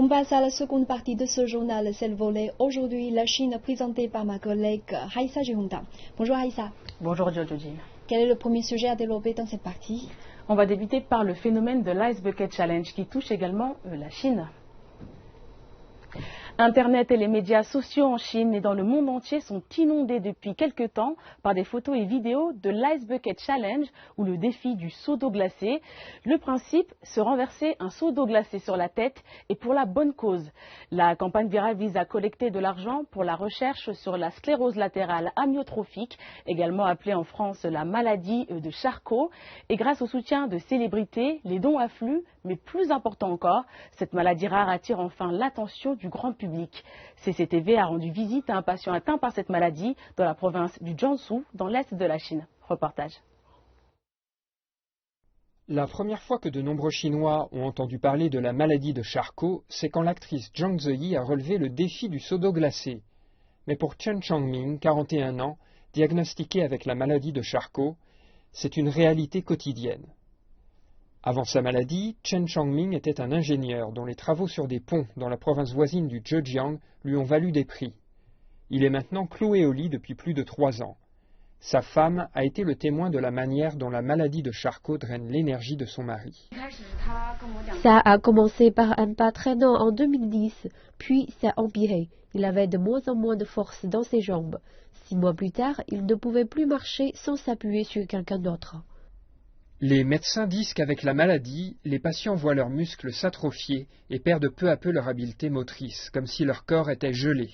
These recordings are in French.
On passe à la seconde partie de ce journal, c'est le volet. Aujourd'hui, la Chine présentée par ma collègue Haïssa Jihonda. Bonjour Haïssa. Bonjour Jojo. Quel est le premier sujet à développer dans cette partie? On va débuter par le phénomène de l'Ice Bucket Challenge qui touche également la Chine. Internet et les médias sociaux en Chine et dans le monde entier sont inondés depuis quelque temps par des photos et vidéos de l'Ice Bucket Challenge ou le défi du seau d'eau glacé. Le principe, se renverser un seau d'eau glacé sur la tête et pour la bonne cause. La campagne virale vise à collecter de l'argent pour la recherche sur la sclérose latérale amyotrophique, également appelée en France la maladie de Charcot. Et grâce au soutien de célébrités, les dons affluent, mais plus important encore, cette maladie rare attire enfin l'attention du grand public. CCTV a rendu visite à un patient atteint par cette maladie dans la province du Jiangsu, dans l'est de la Chine. Reportage. La première fois que de nombreux Chinois ont entendu parler de la maladie de Charcot, c'est quand l'actrice Zhang Ziyi a relevé le défi du seau d'eau glacé. Mais pour Chen Changming, 41 ans, diagnostiqué avec la maladie de Charcot, c'est une réalité quotidienne. Avant sa maladie, Chen Changming était un ingénieur dont les travaux sur des ponts dans la province voisine du Zhejiang lui ont valu des prix. Il est maintenant cloué au lit depuis plus de 3 ans. Sa femme a été le témoin de la manière dont la maladie de Charcot draine l'énergie de son mari. Ça a commencé par un pas traînant en 2010, puis ça a empiré. Il avait de moins en moins de force dans ses jambes. 6 mois plus tard, il ne pouvait plus marcher sans s'appuyer sur quelqu'un d'autre. Les médecins disent qu'avec la maladie, les patients voient leurs muscles s'atrophier et perdent peu à peu leur habileté motrice, comme si leur corps était gelé.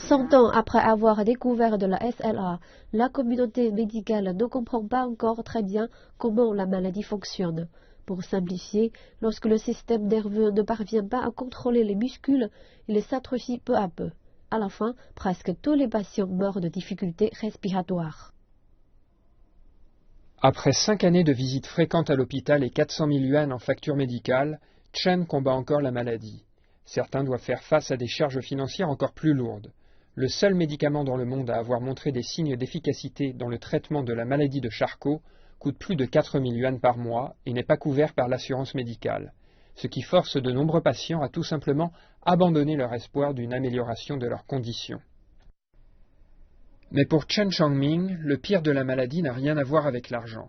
100 ans après avoir découvert de la SLA, la communauté médicale ne comprend pas encore très bien comment la maladie fonctionne. Pour simplifier, lorsque le système nerveux ne parvient pas à contrôler les muscles, il s'atrophie peu à peu. À la fin, presque tous les patients meurent de difficultés respiratoires. Après 5 années de visites fréquentes à l'hôpital et 400 000 yuan en factures médicales, Chen combat encore la maladie. Certains doivent faire face à des charges financières encore plus lourdes. Le seul médicament dans le monde à avoir montré des signes d'efficacité dans le traitement de la maladie de Charcot coûte plus de 4 000 yuan par mois et n'est pas couvert par l'assurance médicale, ce qui force de nombreux patients à tout simplement abandonner leur espoir d'une amélioration de leurs conditions. Mais pour Chen Changming, le pire de la maladie n'a rien à voir avec l'argent.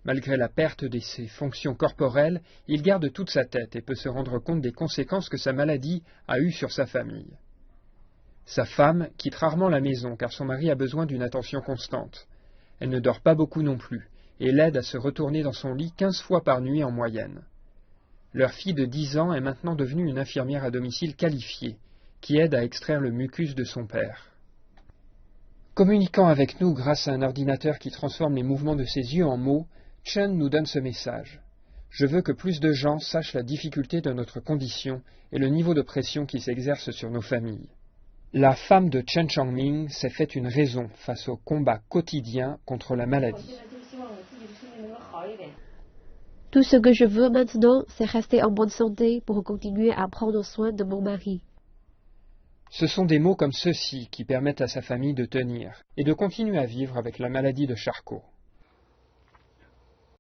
Malgré la perte de ses fonctions corporelles, il garde toute sa tête et peut se rendre compte des conséquences que sa maladie a eues sur sa famille. Sa femme quitte rarement la maison car son mari a besoin d'une attention constante. Elle ne dort pas beaucoup non plus et l'aide à se retourner dans son lit 15 fois par nuit en moyenne. Leur fille de 10 ans est maintenant devenue une infirmière à domicile qualifiée qui aide à extraire le mucus de son père. Communiquant avec nous grâce à un ordinateur qui transforme les mouvements de ses yeux en mots, Chen nous donne ce message. Je veux que plus de gens sachent la difficulté de notre condition et le niveau de pression qui s'exerce sur nos familles. La femme de Chen Changming s'est fait une raison face au combat quotidien contre la maladie. Tout ce que je veux maintenant, c'est rester en bonne santé pour continuer à prendre soin de mon mari. Ce sont des mots comme ceux-ci qui permettent à sa famille de tenir et de continuer à vivre avec la maladie de Charcot.